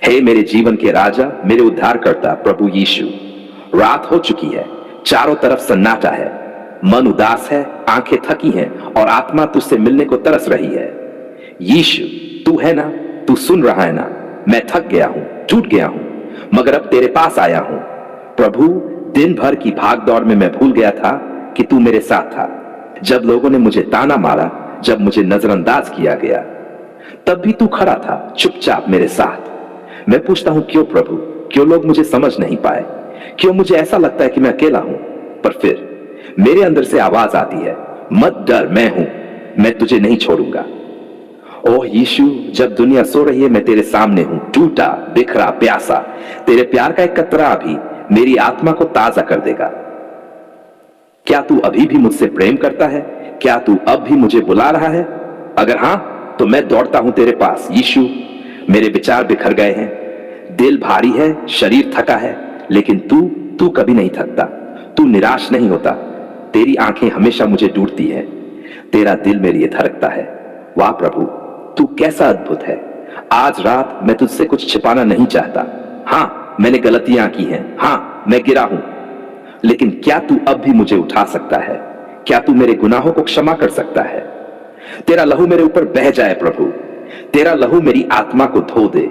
हे मेरे जीवन के राजा, मेरे उद्धारकर्ता प्रभु यीशु, रात हो चुकी है, चारों तरफ सन्नाटा है, मन उदास है, आंखें थकी हैं और आत्मा तुझसे मिलने को तरस रही है। यीशु, तू है ना? तू सुन रहा है ना? मैं थक गया हूं, टूट गया हूं, मगर अब तेरे पास आया हूं। प्रभु, दिन भर की भाग दौड़ में मैं भूल गया था कि तू मेरे साथ था। जब लोगों ने मुझे ताना मारा, जब मुझे नजरअंदाज किया गया, तब भी तू खड़ा था चुपचाप मेरे साथ। मैं पूछता हूं, क्यों प्रभु? क्यों लोग मुझे समझ नहीं पाए? क्यों मुझे ऐसा लगता है कि मैं अकेला हूं? पर फिर मेरे अंदर से आवाज आती है, मत डर, मैं हूं, मैं तुझे नहीं छोड़ूंगा। ओह यीशु, जब दुनिया सो रही है, मैं तेरे सामने हूं, टूटा, बिखरा, प्यासा। तेरे प्यार का एक कतरा भी मेरी आत्मा को ताजा कर देगा। क्या तू अभी भी मुझसे प्रेम करता है? क्या तू अब भी मुझे बुला रहा है? अगर हां, तो मैं दौड़ता हूं तेरे पास। यीशु, मेरे विचार बिखर गए हैं, दिल भारी है, शरीर थका है, लेकिन तू कभी नहीं थकता, तू निराश नहीं होता। तेरी आंखें हमेशा मुझे ढूंढती है, तेरा दिल मेरे लिए धड़कता है। वाह प्रभु, तू कैसा अद्भुत है। आज रात मैं तुझसे कुछ छिपाना नहीं चाहता। हां, मैंने गलतियां की हैं, हां, मैं गिरा हूं, लेकिन क्या तू अब भी मुझे उठा सकता है? क्या तू मेरे गुनाहों को क्षमा कर सकता है? तेरा लहू मेरे ऊपर बह जाए प्रभु, तेरा लहू मेरी आत्मा को धो दे,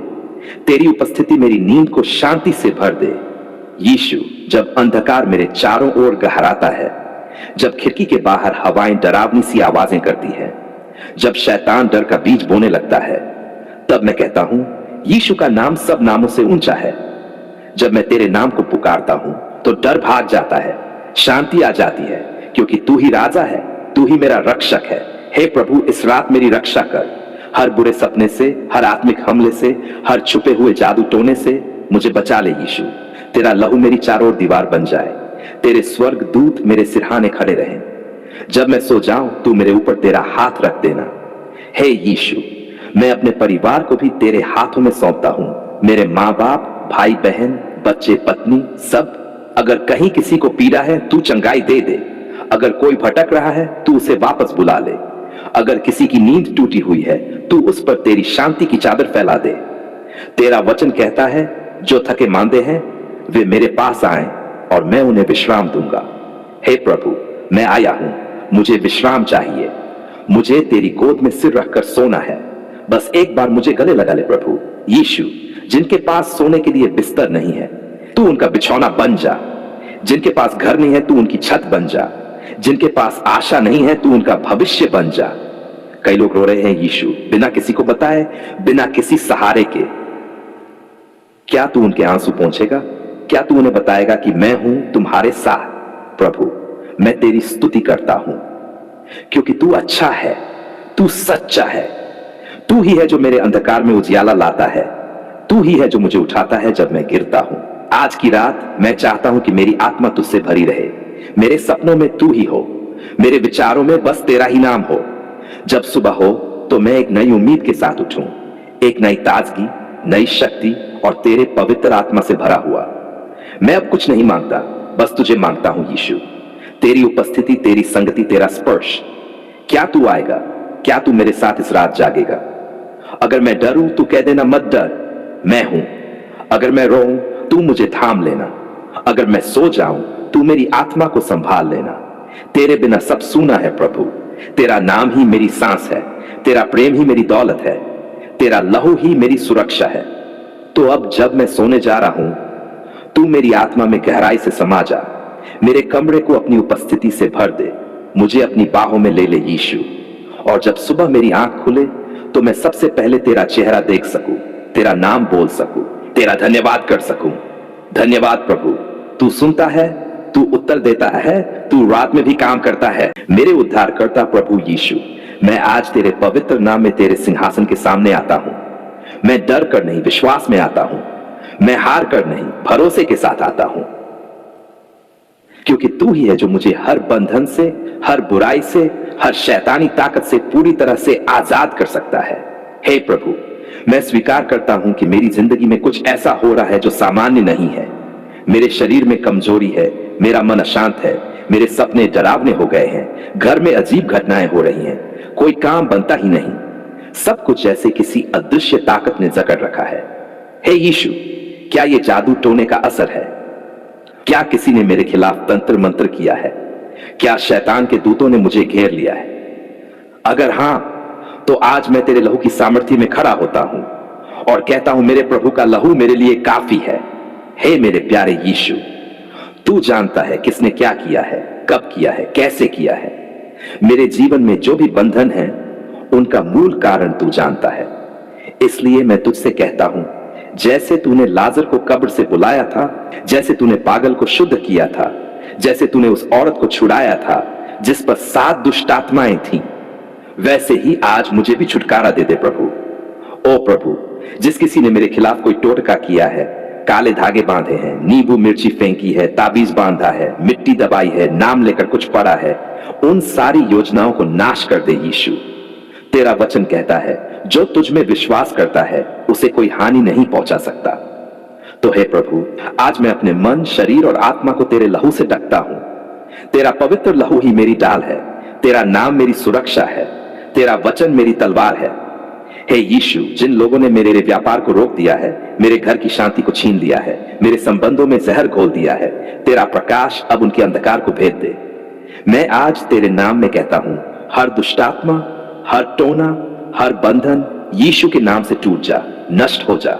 तेरी उपस्थिति मेरी नींद को शांति से भर दे। यीशु, जब अंधकार मेरे चारों ओर गहराता है, जब खिड़की के बाहर हवाएं डरावनी सी आवाजें करती है, जब शैतान डर का बीज बोने लगता है, तब मैं कहता हूं, यीशु का नाम सब नामों से ऊंचा है। जब मैं तेरे नाम को पुकारता हूं, तो डर भाग जाता है, शांति आ जाती है, क्योंकि तू ही राजा है, तू ही मेरा रक्षक है। हे प्रभु, इस रात मेरी रक्षा कर, हर बुरे सपने से, हर आत्मिक हमले से, हर छुपे हुए जादू टोने से मुझे बचा ले। यीशु, तेरा लहू मेरी चारों ओर दीवार बन जाए, तेरे स्वर्ग दूत मेरे सिरहाने खड़े रहें। जब मैं सो जाऊं, तू मेरे ऊपर तेरा हाथ रख देना। हे यीशु, मैं अपने परिवार को भी तेरे हाथों में सौंपता हूं, मेरे माँ बाप, भाई बहन, बच्चे, पत्नी, सब। अगर कहीं किसी को पीड़ा है, तू चंगाई दे दे। अगर कोई भटक रहा है, तू उसे वापस बुला ले। अगर किसी की नींद टूटी हुई है, तू उस पर तेरी शांति की चादर फैला दे। तेरा वचन कहता है, जो थके मांदे हैं वे मेरे पास आएं और मैं उन्हें विश्राम दूंगा। हे प्रभु, मैं आया हूं, मुझे विश्राम चाहिए, मुझे तेरी गोद में सिर रखकर सोना है। बस एक बार मुझे गले लगा ले प्रभु। यीशु, जिनके पास सोने के लिए बिस्तर नहीं है, तू उनका बिछौना बन जा। जिनके पास घर नहीं है, तू उनकी छत बन जा। जिनके पास आशा नहीं है, तू उनका भविष्य बन जा। कई लोग रो रहे हैं यीशु, बिना किसी को बताए, बिना किसी सहारे के। क्या तू उनके आंसू पोंछेगा? क्या तू उन्हें बताएगा कि मैं हूं तुम्हारे साथ? प्रभु, मैं तेरी स्तुति करता हूं, क्योंकि तू अच्छा है, तू सच्चा है। तू ही है जो मेरे अंधकार में उजियाला लाता है, तू ही है जो मुझे उठाता है जब मैं गिरता हूं। आज की रात मैं चाहता हूं कि मेरी आत्मा तुझसे भरी रहे, मेरे सपनों में तू ही हो, मेरे विचारों में बस तेरा ही नाम हो। जब सुबह हो तो मैं एक नई उम्मीद के साथ उठूं, एक नई ताजगी, नई शक्ति और तेरे पवित्र आत्मा से भरा हुआ। मैं अब कुछ नहीं मांगता, बस तुझे मांगता हूं यीशु, तेरी उपस्थिति, तेरी संगति, तेरा स्पर्श। क्या तू आएगा? क्या तू मेरे साथ इस रात जागेगा? अगर मैं डरूं, तू कह देना मत डर, मैं हूं। अगर मैं रोऊं, तू मुझे थाम लेना। अगर मैं सो जाऊं, तू मेरी आत्मा को संभाल लेना। तेरे बिना सब सूना है प्रभु, तेरा नाम ही मेरी सांस है, तेरा प्रेम ही मेरी दौलत है, तेरा लहू ही मेरी सुरक्षा है। तो अब जब मैं सोने जा रहा हूं, तू मेरी आत्मा में गहराई से समा जा, मेरे कमरे को अपनी उपस्थिति से भर दे, मुझे अपनी बाहों में ले ले यीशु। और जब सुबह मेरी आंख खुले, तो मैं सबसे पहले तेरा चेहरा देख सकूं, तेरा नाम बोल सकूं, तेरा धन्यवाद कर सकूं। धन्यवाद प्रभु, तू सुनता है, तू उत्तर देता है, तू रात में भी काम करता है। मेरे उद्धारकर्ता प्रभु यीशु, मैं आज तेरे पवित्र नाम में तेरे सिंहासन के सामने आता हूं। मैं डर कर नहीं, विश्वास में आता हूं। मैं हार कर नहीं, भरोसे के साथ आता हूं, क्योंकि तू ही है जो मुझे हर बंधन से, हर बुराई से, हर शैतानी ताकत से पूरी तरह से आजाद कर सकता है। हे प्रभु, मैं स्वीकार करता हूं कि मेरी जिंदगी में कुछ ऐसा हो रहा है जो सामान्य नहीं है। मेरे शरीर में कमजोरी है, मेरा मन अशांत है, मेरे सपने डरावने हो गए हैं, घर में अजीब घटनाएं हो रही हैं, कोई काम बनता ही नहीं। सब कुछ जैसे किसी अदृश्य ताकत ने जकड़ रखा है। हे यीशु, क्या ये जादू टोने का असर है? क्या किसी ने मेरे खिलाफ तंत्र मंत्र किया है? क्या शैतान के दूतों ने मुझे घेर लिया है? अगर हां, तो आज मैं तेरे लहू की सामर्थ्य में खड़ा होता हूं और कहता हूं, मेरे प्रभु का लहू मेरे लिए काफी है। हे मेरे प्यारे यीशु, तू जानता है किसने क्या किया है, कब किया है, कैसे किया है। मेरे जीवन में जो भी बंधन है, उनका मूल कारण तू जानता है। इसलिए मैं तुझसे कहता हूं, जैसे तूने लाजर को कब्र से बुलाया था, जैसे तूने पागल को शुद्ध किया था, जैसे तूने उस औरत को छुड़ाया था जिस पर 7 दुष्टात्माएं थीं, वैसे ही आज मुझे भी छुटकारा दे दे प्रभु। ओ प्रभु, जिस किसी ने मेरे खिलाफ कोई टोटका किया है, काले धागे बांधे हैं, नींबू मिर्ची फेंकी है, ताबीज बांधा है, मिट्टी दबाई है, नाम लेकर कुछ पढ़ा है, उन सारी योजनाओं को नाश कर दे यीशु। तेरा वचन कहता है, जो तुझ में विश्वास करता है उसे कोई हानि नहीं पहुंचा सकता। तो हे प्रभु, आज मैं अपने मन, शरीर और आत्मा को तेरे लहू से ढकता हूं। तेरा पवित्र लहू ही मेरी ढाल है, तेरा नाम मेरी सुरक्षा है, तेरा वचन मेरी तलवार है। हे यीशु, जिन लोगों ने मेरे व्यापार को रोक दिया है, मेरे घर की शांति को छीन लिया है, मेरे संबंधों में जहर घोल दिया है, तेरा प्रकाश अब उनके अंधकार को भेद दे। मैं आज तेरे नाम में कहता हूं, हर दुष्टात्मा, हर टोना, हर बंधन यीशु के नाम से टूट जा, नष्ट हो जा,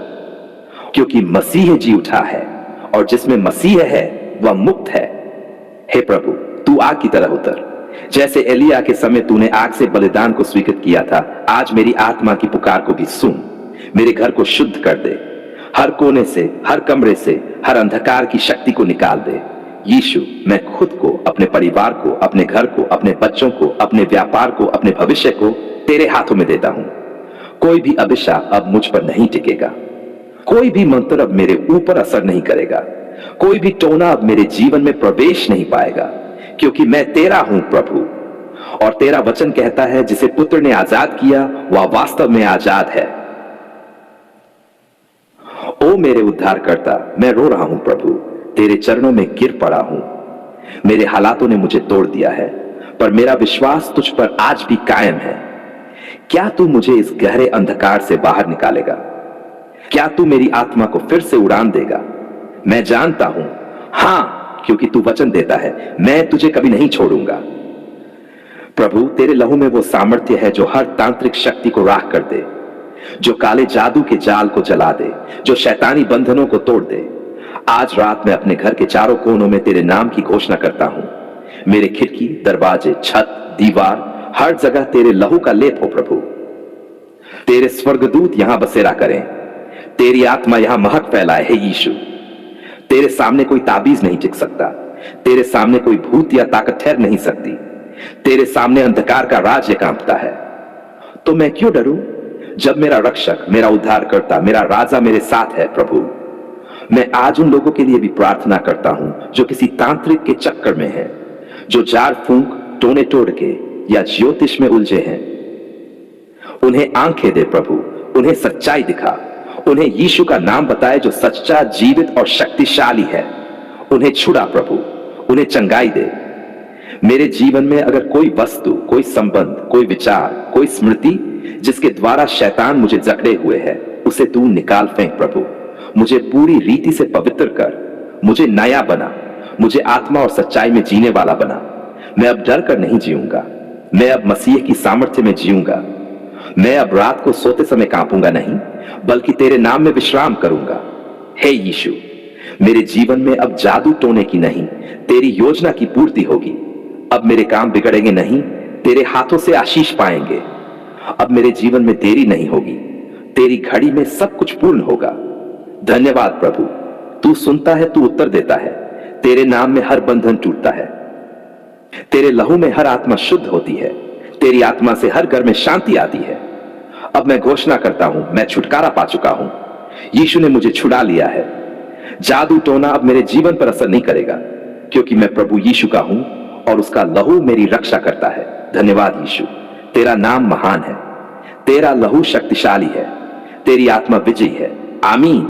क्योंकि मसीह जी उठा है और जिसमें मसीह है वह मुक्त है। हे प्रभु, तू आग की तरह उतर। जैसे एलिया के समय तूने आग से बलिदान को स्वीकृत किया था, आज मेरी आत्मा की पुकार को भी सुन। मेरे घर को शुद्ध कर दे, हर कोने से, हर कमरे से, हर अंधकार की शक्ति को निकाल दे। यीशु, मैं खुद को, अपने परिवार को, अपने घर को, अपने बच्चों को, अपने व्यापार को, अपने भविष्य को तेरे हाथों में देता हूं। कोई भी अभिशाप अब मुझ पर नहीं टिकेगा, कोई भी मंत्र अब मेरे ऊपर असर नहीं करेगा, कोई भी टोना अब मेरे जीवन में प्रवेश नहीं पाएगा, क्योंकि मैं तेरा हूं प्रभु। और तेरा वचन कहता है, जिसे पुत्र ने आजाद किया वह वास्तव में आजाद है। ओ मेरे उद्धारकर्ता, मैं रो रहा हूं प्रभु, तेरे चरणों में गिर पड़ा हूं। मेरे हालातों ने मुझे तोड़ दिया है, पर मेरा विश्वास तुझ पर आज भी कायम है। क्या तू मुझे इस गहरे अंधकार से बाहर निकालेगा? क्या तू मेरी आत्मा को फिर से उड़ान देगा? मैं जानता हूं, हां, क्योंकि तू वचन देता है, मैं तुझे कभी नहीं छोड़ूंगा। प्रभु, तेरे लहू में वो सामर्थ्य है जो हर तांत्रिक शक्ति को राख कर दे, जो काले जादू के जाल को जला दे, जो शैतानी बंधनों को तोड़ दे। आज रात मैं अपने घर के चारों कोनों में तेरे नाम की घोषणा करता हूं। मेरे खिड़की, दरवाजे, छत, दीवार, हर जगह तेरे लहू का लेप हो प्रभु। तेरे स्वर्गदूत यहां बसेरा करें, तेरी आत्मा यहां महक फैलाए। हे यीशु, तेरे सामने कोई ताबीज नहीं टिक सकता, तेरे सामने कोई भूत या ताकत ठहर नहीं सकती, तेरे सामने अंधकार का राज्य कांपता है। तो मैं क्यों डरूं, जब मेरा रक्षक, मेरा उद्धारकर्ता, मेरा राजा मेरे साथ है। प्रभु, मैं आज उन लोगों के लिए भी प्रार्थना करता हूं जो किसी तांत्रिक के चक्कर में हैं, जो जार फूंक, टोने तोड़ के या ज्योतिष में उलझे हैं। उन्हें आंखें दे प्रभु, उन्हें सच्चाई दिखा, उन्हें यीशु का नाम बताए जो सच्चा, जीवित और शक्तिशाली है। उन्हें छुड़ा प्रभु, उन्हें चंगाई दे। मेरे जीवन में अगर कोई वस्तु, कोई संबंध, कोई विचार, कोई स्मृति जिसके द्वारा शैतान मुझे जकड़े हुए है, उसे तू निकाल फेंक प्रभु। मुझे पूरी रीति से पवित्र कर, मुझे नया बना, मुझे आत्मा और सच्चाई में जीने वाला बना। मैं अब डर कर नहीं जीऊंगा, मैं अब मसीह की सामर्थ्य में जीऊंगा। मैं अब रात को सोते समय कांपूंगा नहीं, बल्कि तेरे नाम में विश्राम करूंगा। हे यीशु, मेरे जीवन में अब जादू टोने की नहीं, तेरी योजना की पूर्ति होगी। अब मेरे काम बिगड़ेंगे नहीं, तेरे हाथों से आशीष पाएंगे। अब मेरे जीवन में देरी नहीं होगी, तेरी घड़ी में सब कुछ पूर्ण होगा। धन्यवाद प्रभु, तू सुनता है, तू उत्तर देता है। तेरे नाम में हर बंधन टूटता है, तेरे लहू में हर आत्मा शुद्ध होती है, तेरी आत्मा से हर घर में शांति आती है। अब मैं घोषणा करता हूं, मैं छुटकारा पा चुका हूं। यीशु ने मुझे छुड़ा लिया है। जादू टोना अब मेरे जीवन पर असर नहीं करेगा, क्योंकि मैं प्रभु यीशु का हूं और उसका लहू मेरी रक्षा करता है। धन्यवाद यीशु, तेरा नाम महान है, तेरा लहू शक्तिशाली है, तेरी आत्मा विजयी है। आमीन।